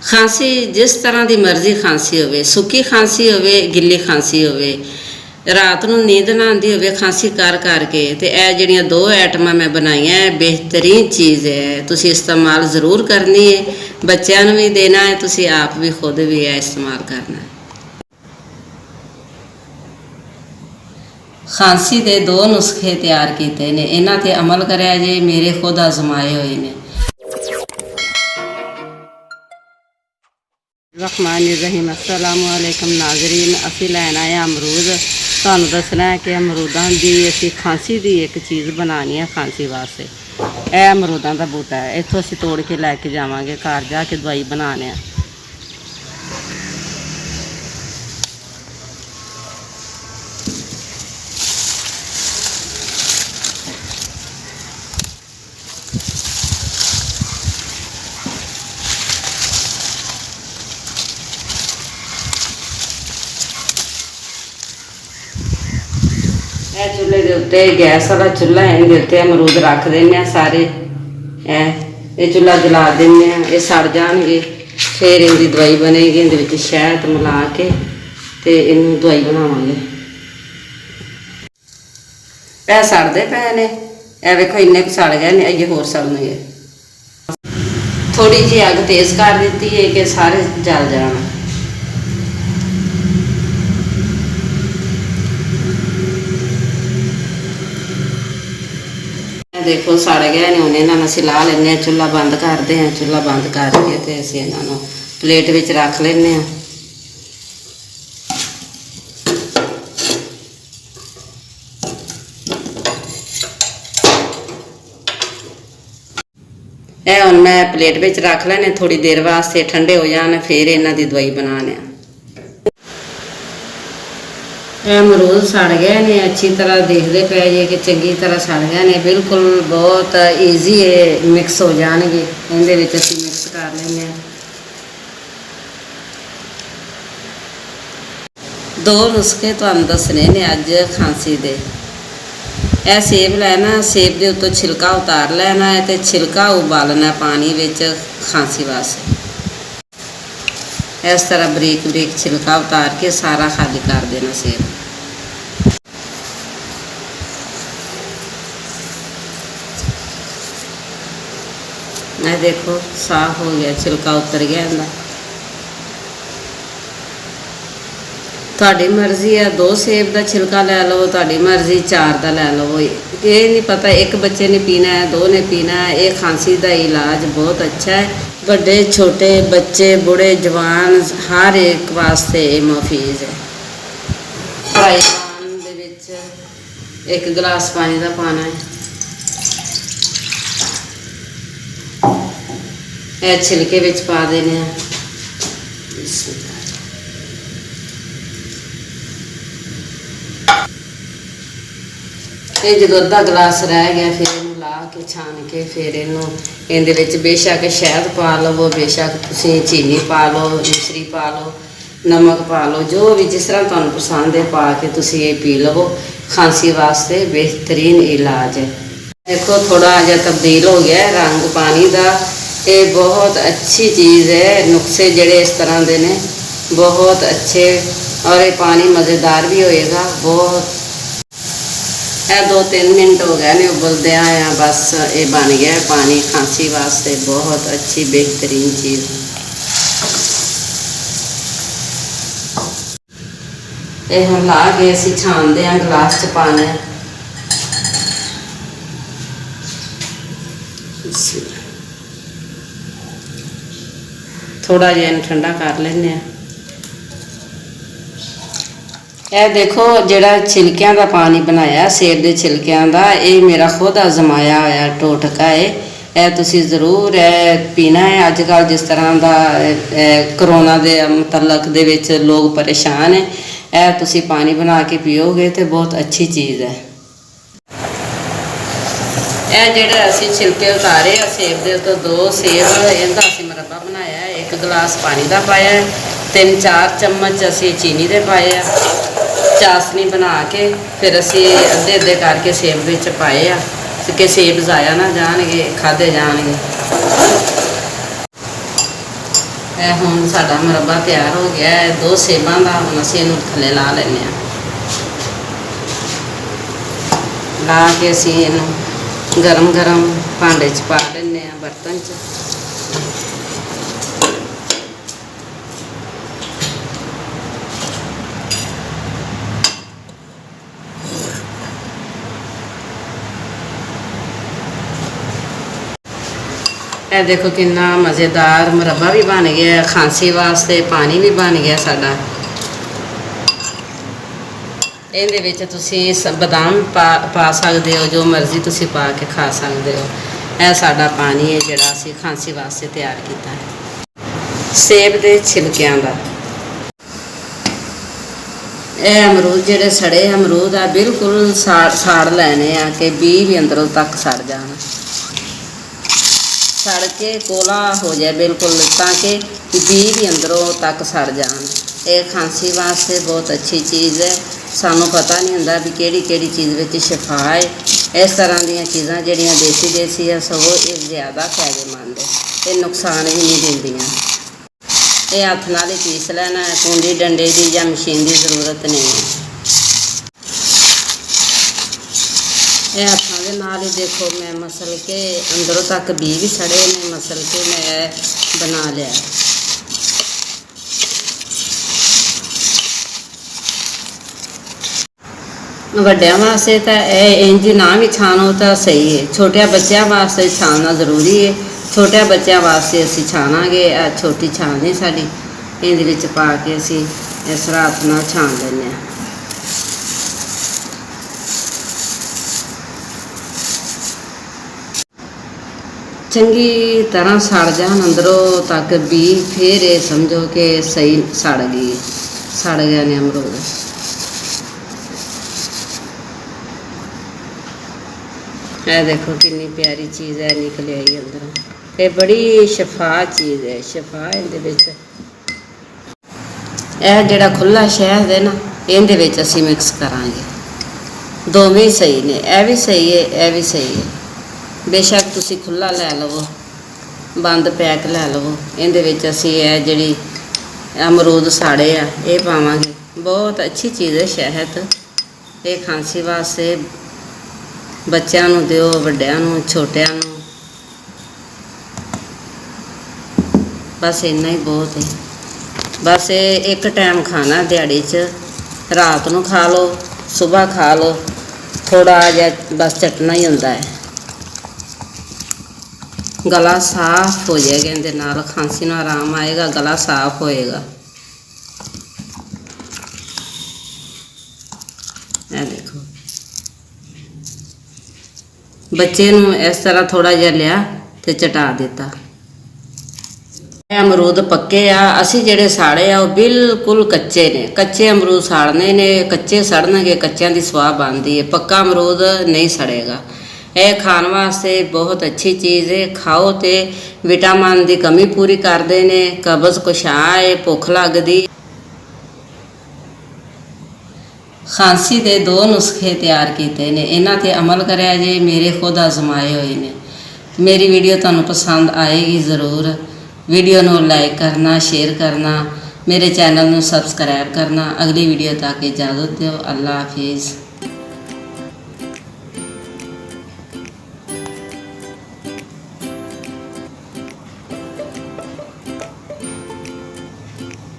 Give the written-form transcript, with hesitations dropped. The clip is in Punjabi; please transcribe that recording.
ਖਾਂਸੀ ਜਿਸ ਤਰ੍ਹਾਂ ਦੀ ਮਰਜ਼ੀ ਖਾਂਸੀ ਹੋਵੇ, ਸੁੱਕੀ ਖਾਂਸੀ ਹੋਵੇ, ਗਿੱਲੀ ਖਾਂਸੀ ਹੋਵੇ, ਰਾਤ ਨੂੰ ਨੀਂਦ ਨਾ ਆਉਂਦੀ ਹੋਵੇ ਖਾਂਸੀ ਕਰ ਕਰਕੇ, ਤੇ ਇਹ ਜਿਹੜੀਆਂ 2 ਆਈਟਮਾਂ ਮੈਂ ਬਣਾਈਆਂ ਹੈ ਬਿਹਤਰੀਨ ਚੀਜ਼ ਹੈ। ਤੁਸੀਂ ਇਸਤੇਮਾਲ ਜ਼ਰੂਰ ਕਰਨੀ ਹੈ, ਬੱਚਿਆਂ ਨੂੰ ਵੀ ਦੇਣਾ ਹੈ, ਤੁਸੀਂ ਆਪ ਵੀ ਖੁਦ ਵੀ ਇਹ ਇਸਤੇਮਾਲ ਕਰਨਾ ਹੈ। ਖਾਂਸੀ ਦੇ 2 ਨੁਸਖੇ ਤਿਆਰ ਕੀਤੇ ਨੇ, ਇਹਨਾਂ ਤੇ ਅਮਲ ਕਰਿਆ ਜੇ, ਮੇਰੇ ਖੁਦ ਆਜ਼ਮਾਏ ਹੋਏ ਨੇ। रहमान अस्सलाम वालेकुम नाज़रीन, असी लैन आए अमरूद। ਤੁਹਾਨੂੰ ਦੱਸਣਾ ਹੈ ਕਿ ਅਮਰੂਦਾਂ ਦੀ ਅਸੀਂ ਖਾਂਸੀ ਦੀ ਇੱਕ ਚੀਜ਼ ਬਣਾਉਣੀ ਹੈ ਖਾਂਸੀ ਵਾਸਤੇ। ਇਹ ਅਮਰੂਦਾਂ ਦਾ ਬੂਟਾ ਹੈ, ਇੱਥੋਂ ਅਸੀਂ ਤੋੜ ਕੇ ਲੈ ਕੇ ਜਾਵਾਂਗੇ ਘਰ ਜਾ ਕੇ ਦਵਾਈ ਬਣਾਉਣੇ ਆ। ਇਹ ਚੁੱਲ੍ਹੇ ਦੇ ਉੱਤੇ ਗੈਸ ਵਾਲਾ ਚੁੱਲ੍ਹਾ ਹੈ, ਇਹਦੇ ਉੱਤੇ ਅਮਰੂਦ ਰੱਖ ਦਿੰਦੇ ਆ ਸਾਰੇ। ਇਹ ਚੁੱਲ੍ਹਾ ਜਲਾ ਦਿੰਦੇ ਆ, ਇਹ ਸੜ ਜਾਣਗੇ, ਫਿਰ ਇਹਦੀ ਦਵਾਈ ਬਣੇਗੀ। ਇਹਦੇ ਵਿੱਚ ਸ਼ਹਿਦ ਮਿਲਾ ਕੇ ਤੇ ਇਹਨੂੰ ਦਵਾਈ ਬਣਾਵਾਂਗੇ। ਇਹ ਸੜਦੇ ਪਏ ਨੇ, ਇਹ ਵੇਖੋ ਇੰਨੇ ਕੁ ਸੜ ਗਏ ਨੇ, ਇਹ ਹੋਰ ਸੜਨਗੇ। ਥੋੜੀ ਜਿਹੀ ਅੱਗ ਤੇਜ਼ ਕਰ ਦਿੱਤੀ ਹੈ ਕਿ ਸਾਰੇ ਜਲ ਜਾਣ। देखो सड़ गए ने, हुण इन्हां नूं असीं ला लैंदे हां। चुल्हा बंद करते हैं, चुल्हा बंद करके ते असीं इन्हां नूं प्लेट विच रख लैंदे हां। ਇਹ हुण मैं प्लेट विच रख लैने, थोड़ी देर वास्ते ठंडे हो जाण, फिर इन्हां दी दवाई बनाने। अमरूद सड़ गए ने, अच्छी तरह देखते पे जे कि चंगी तरह सड़ गए ने, बिल्कुल बहुत ईजी है, मिक्स हो जाएंगे। इहदे विच असीं मिक्स कर लैंदे हां। 2 नुस्खे तुहानूं दसने ने अज खांसी दे। यह सेब लैना, सेब के उत्तों छिलका उतार लेना है तो छिलका उबालना पानी विच खांसी वास्ते। इस तरह बरीक बरीक छिलका उतार के सारा खाली कर देना सेब। मैं देखो साफ हो गया, छिलका उतर गया इनका। तुहाडी मर्जी है, 2 सेब का छिलका लै लो, तुहाडी मर्जी 4 का लै लो। ये नहीं पता एक बच्चे ने पीना है, 2 ने पीना है। ये खांसी का इलाज बहुत अच्छा है, बड़े छोटे बच्चे बूढ़े जवान हर एक वास्ते मुफीद है। फ्राई पैन दे विच 1 गिलास पानी का पाना है। यह छिलके विच पा देने। ये जो अद्धा गिलास रह गया, फिर इनू ला के छान के फिर इनू इहदे विच बेशक शहद पा लवो, बेशक तुसीं चीनी पा लो, मिश्री पा लो, नमक पा लो, जो भी जिस तरह तुहानूं पसंद है पा के तुसीं ये पी लवो। खांसी वास्ते बेहतरीन इलाज है। देखो थोड़ा जिहा तब्दील हो गया रंग पानी का। ये बहुत अच्छी चीज़ है, नुस्खे जिहड़े इस तरह के ने बहुत अच्छे, और ये पानी मज़ेदार भी होएगा बहुत। 2-3 मिनट हो गए ने उबलदे आया, बस ये बन गया पानी खांसी वास्ते बहुत अच्छी बेहतरीन चीज़। ये हम ला के असीं छानते हैं, गिलास च पाना है। थोड़ा जिहा ठंडा कर लेने। यह देखो जिहड़ा छिलकियां का पानी बनाया सेब के छिलकियां का, ये मेरा खुद आजमाया होया टोटका है। यह तुसीं जरूर पीना है। अजकल जिस तरह का करोना के मतलक दे विच लोग परेशान है, यह तुसीं पानी बना के पीओगे तो बहुत अच्छी चीज़ है। यह जिहड़े असीं छिलके उतारे सेब के उत्तों 2 सेब, इहदा असीं मुरब्बा बनाया है। 1 गिलास पानी का पाया, 3-4 चम्मच असीं चीनी के पाए, चाशनी बना के फिर असी अद्धे अद्धे करके सेब विच पाए कि सेब जाया ना जाएंगे, खाधे जाएंगे। ਇਹ ਹੁਣ ਸਾਡਾ ਮੁਰੱਬਾ ਤਿਆਰ ਹੋ ਗਿਆ ਹੈ 2 ਸੇਬਾਂ ਦਾ। ਹੁਣ ਅਸੀਂ ਇਹਨੂੰ ਥੱਲੇ ਲਾ ਲੈਂਦੇ ਹਾਂ। ਲਾ ਕੇ ਅਸੀਂ ਇਹਨੂੰ ਗਰਮ ਗਰਮ ਭਾਂਡੇ 'ਚ ਪਾ ਲੈਂਦੇ ਹਾਂ, ਬਰਤਨ 'ਚ। ਇਹ ਦੇਖੋ ਕਿੰਨਾ ਮਜ਼ੇਦਾਰ ਮੁਰੱਬਾ ਵੀ ਬਣ ਗਿਆ। ਖਾਂਸੀ ਵਾਸਤੇ ਪਾਣੀ ਵੀ ਬਣ ਗਿਆ ਸਾਡਾ। ਇਹਦੇ ਵਿੱਚ ਤੁਸੀਂ ਬਦਾਮ ਪਾ ਸਕਦੇ ਹੋ, ਜੋ ਮਰਜ਼ੀ ਤੁਸੀਂ ਪਾ ਕੇ ਖਾ ਸਕਦੇ ਹੋ। ਇਹ ਸਾਡਾ ਪਾਣੀ ਹੈ ਜਿਹੜਾ ਅਸੀਂ ਖਾਂਸੀ ਵਾਸਤੇ ਤਿਆਰ ਕੀਤਾ ਹੈ। ਸੇਬ ਦੇ ਛਿਲਕਿਆਂ ਦਾ। ਇਹ ਅਮਰੂਦ ਜਿਹੜੇ ਸੜੇ ਅਮਰੂਦ ਆ ਬਿਲਕੁਲ ਸਾੜ ਲੈਣੇ ਆ ਕਿ ਬੀਜ ਵੀ ਅੰਦਰੋਂ ਤੱਕ ਸੜ ਜਾਣ। ਸੜ ਕੇ ਕੋਲਾ ਹੋ ਜਾਏ ਬਿਲਕੁਲ, ਤਾਂ ਕਿ ਬੀਜ ਵੀ ਅੰਦਰੋਂ ਤੱਕ ਸੜ ਜਾਣ। ਇਹ ਖਾਂਸੀ ਵਾਸਤੇ ਬਹੁਤ ਅੱਛੀ ਚੀਜ਼ ਹੈ। ਸਾਨੂੰ ਪਤਾ ਨਹੀਂ ਹੁੰਦਾ ਵੀ ਕਿਹੜੀ ਕਿਹੜੀ ਚੀਜ਼ ਵਿੱਚ ਸ਼ਿਫਾ ਹੈ। ਇਸ ਤਰ੍ਹਾਂ ਦੀਆਂ ਚੀਜ਼ਾਂ ਜਿਹੜੀਆਂ ਦੇਸੀ ਆ ਸਗੋਂ ਇਹ ਜ਼ਿਆਦਾ ਫਾਇਦੇਮੰਦ ਹੈ, ਇਹ ਨੁਕਸਾਨ ਵੀ ਨਹੀਂ ਦਿੰਦੀਆਂ। ਇਹ ਹੱਥ ਨਾਲ ਹੀ ਪੀਸ ਲੈਣਾ ਹੈ, ਕੂੰਡੀ ਡੰਡੇ ਦੀ ਜਾਂ ਮਸ਼ੀਨ ਦੀ ਜ਼ਰੂਰਤ ਨਹੀਂ ਹੈ। ਇਹ ਹੱਥਾਂ ਦੇ ਨਾਲ ਹੀ ਦੇਖੋ ਮੈਂ ਮਸਲ ਕੇ ਅੰਦਰੋਂ ਤੱਕ ਬੀਜ ਵੀ ਸੜੇ ਨੇ, ਮਸਲ ਕੇ ਮੈਂ ਬਣਾ ਲਿਆ। ਵੱਡਿਆਂ ਵਾਸਤੇ ਤਾਂ ਇਹ ਇੰਝ ਨਾ ਵੀ ਛਾਣੋ ਤਾਂ ਸਹੀ ਹੈ, ਛੋਟਿਆਂ ਬੱਚਿਆਂ ਵਾਸਤੇ ਛਾਣਨਾ ਜ਼ਰੂਰੀ ਹੈ। ਛੋਟਿਆਂ ਬੱਚਿਆਂ ਵਾਸਤੇ ਅਸੀਂ ਛਾਣਾਂਗੇ। ਇਹ ਛੋਟੀ ਛਾਣ ਨਹੀਂ ਸਾਡੀ, ਇਹਦੇ ਵਿੱਚ ਪਾ ਕੇ ਅਸੀਂ ਇਸ ਤਰ੍ਹਾਂ ਹੱਥ ਨਾਲ ਛਾਣ ਲੈਂਦੇ ਹਾਂ। ਚੰਗੀ ਤਰ੍ਹਾਂ ਸੜ ਜਾਣ ਅੰਦਰੋਂ ਤੱਕ ਵੀ, ਫਿਰ ਇਹ ਸਮਝੋ ਕਿ ਸਹੀ ਸੜ ਗਈ, ਸੜ ਗਿਆ ਨੇ ਅਮਰੂਦ। ਇਹ ਦੇਖੋ ਕਿੰਨੀ ਪਿਆਰੀ ਚੀਜ਼ ਹੈ ਨਿਕਲ ਆਈ ਅੰਦਰੋਂ। ਇਹ ਬੜੀ ਸ਼ਫਾ ਚੀਜ਼ ਹੈ, ਸ਼ਫਾ ਇਹਦੇ ਵਿੱਚ। ਇਹ ਜਿਹੜਾ ਖੁੱਲ੍ਹਾ ਸ਼ਹਿਦ ਹੈ ਨਾ, ਇਹਦੇ ਵਿੱਚ ਅਸੀਂ ਮਿਕਸ ਕਰਾਂਗੇ। ਦੋਵੇਂ ਸਹੀ ਨੇ, ਇਹ ਵੀ ਸਹੀ ਹੈ, ਇਹ ਵੀ ਸਹੀ ਹੈ। ਬੇਸ਼ੱਕ ਤੁਸੀਂ ਖੁੱਲ੍ਹਾ ਲੈ ਲਵੋ, ਬੰਦ ਪੈਕ ਲੈ ਲਵੋ। ਇਹਦੇ ਵਿੱਚ ਅਸੀਂ ਇਹ ਜਿਹੜੀ ਅਮਰੂਦ ਸਾੜੇ ਆ ਇਹ ਪਾਵਾਂਗੇ। ਬਹੁਤ ਅੱਛੀ ਚੀਜ਼ ਹੈ ਸ਼ਹਿਦ। ਇਹ ਖਾਂਸੀ ਵਾਸਤੇ ਬੱਚਿਆਂ ਨੂੰ ਦਿਓ, ਵੱਡਿਆਂ ਨੂੰ, ਛੋਟਿਆਂ ਨੂੰ। ਬਸ ਇੰਨਾ ਹੀ ਬਹੁਤ ਹੈ। ਬਸ ਇਹ ਇੱਕ ਟਾਈਮ ਖਾਣਾ ਦਿਹਾੜੀ 'ਚ, ਰਾਤ ਨੂੰ ਖਾ ਲਓ, ਸਵੇਰ ਖਾ ਲਓ। ਥੋੜ੍ਹਾ ਜਿਹਾ ਬਸ ਚਟਣਾ ਹੀ ਹੁੰਦਾ ਹੈ। ਗਲਾ ਸਾਫ਼ ਹੋ ਜਾਏਗਾ ਇਹਦੇ ਨਾਲ, ਖਾਂਸੀ ਨੂੰ ਆਰਾਮ ਆਏਗਾ, ਗਲਾ ਸਾਫ਼ ਹੋਏਗਾ। ਇਹ ਦੇਖੋ ਬੱਚੇ ਨੂੰ ਇਸ ਤਰ੍ਹਾਂ ਥੋੜ੍ਹਾ ਜਿਹਾ ਲਿਆ ਤੇ ਚਟਾ ਦਿੱਤਾ। ਇਹ ਅਮਰੂਦ ਪੱਕੇ ਆ, ਅਸੀਂ ਜਿਹੜੇ ਸਾੜੇ ਆ ਉਹ ਬਿਲਕੁਲ ਕੱਚੇ ਨੇ। ਕੱਚੇ ਅਮਰੂਦ ਸਾੜਨੇ ਨੇ, ਕੱਚੇ ਸੜਨਗੇ, ਕੱਚਿਆਂ ਦੀ ਸਵਾਹ ਬਣਦੀ ਹੈ। ਪੱਕਾ ਅਮਰੂਦ ਨਹੀਂ ਸੜੇਗਾ। ਇਹ ਖਾਣ ਵਾਸਤੇ ਬਹੁਤ ਅੱਛੀ ਚੀਜ਼ ਹੈ। ਖਾਓ ਤੇ ਵਿਟਾਮਿਨ ਦੀ ਕਮੀ ਪੂਰੀ ਕਰਦੇ ਨੇ, ਕਬਜ਼ ਕੁਸ਼ਾਹ ਹੈ, ਭੁੱਖ ਲੱਗਦੀ। ਖਾਂਸੀ ਦੇ 2 ਨੁਸਖੇ ਤਿਆਰ ਕੀਤੇ ਨੇ, ਇਹਨਾਂ 'ਤੇ ਅਮਲ ਕਰਿਆ ਜੇ। ਮੇਰੇ ਖੁਦ ਆਜ਼ਮਾਏ ਹੋਏ ਨੇ। ਮੇਰੀ ਵੀਡੀਓ ਤੁਹਾਨੂੰ ਪਸੰਦ ਆਏਗੀ ਜ਼ਰੂਰ। ਵੀਡੀਓ ਨੂੰ ਲਾਈਕ ਕਰਨਾ, ਸ਼ੇਅਰ ਕਰਨਾ, ਮੇਰੇ ਚੈਨਲ ਨੂੰ ਸਬਸਕ੍ਰਾਈਬ ਕਰਨਾ। ਅਗਲੀ ਵੀਡੀਓ ਤੱਕ ਇਜਾਜ਼ਤ ਦਿਓ। ਅੱਲਾ ਹਾਫਿਜ਼।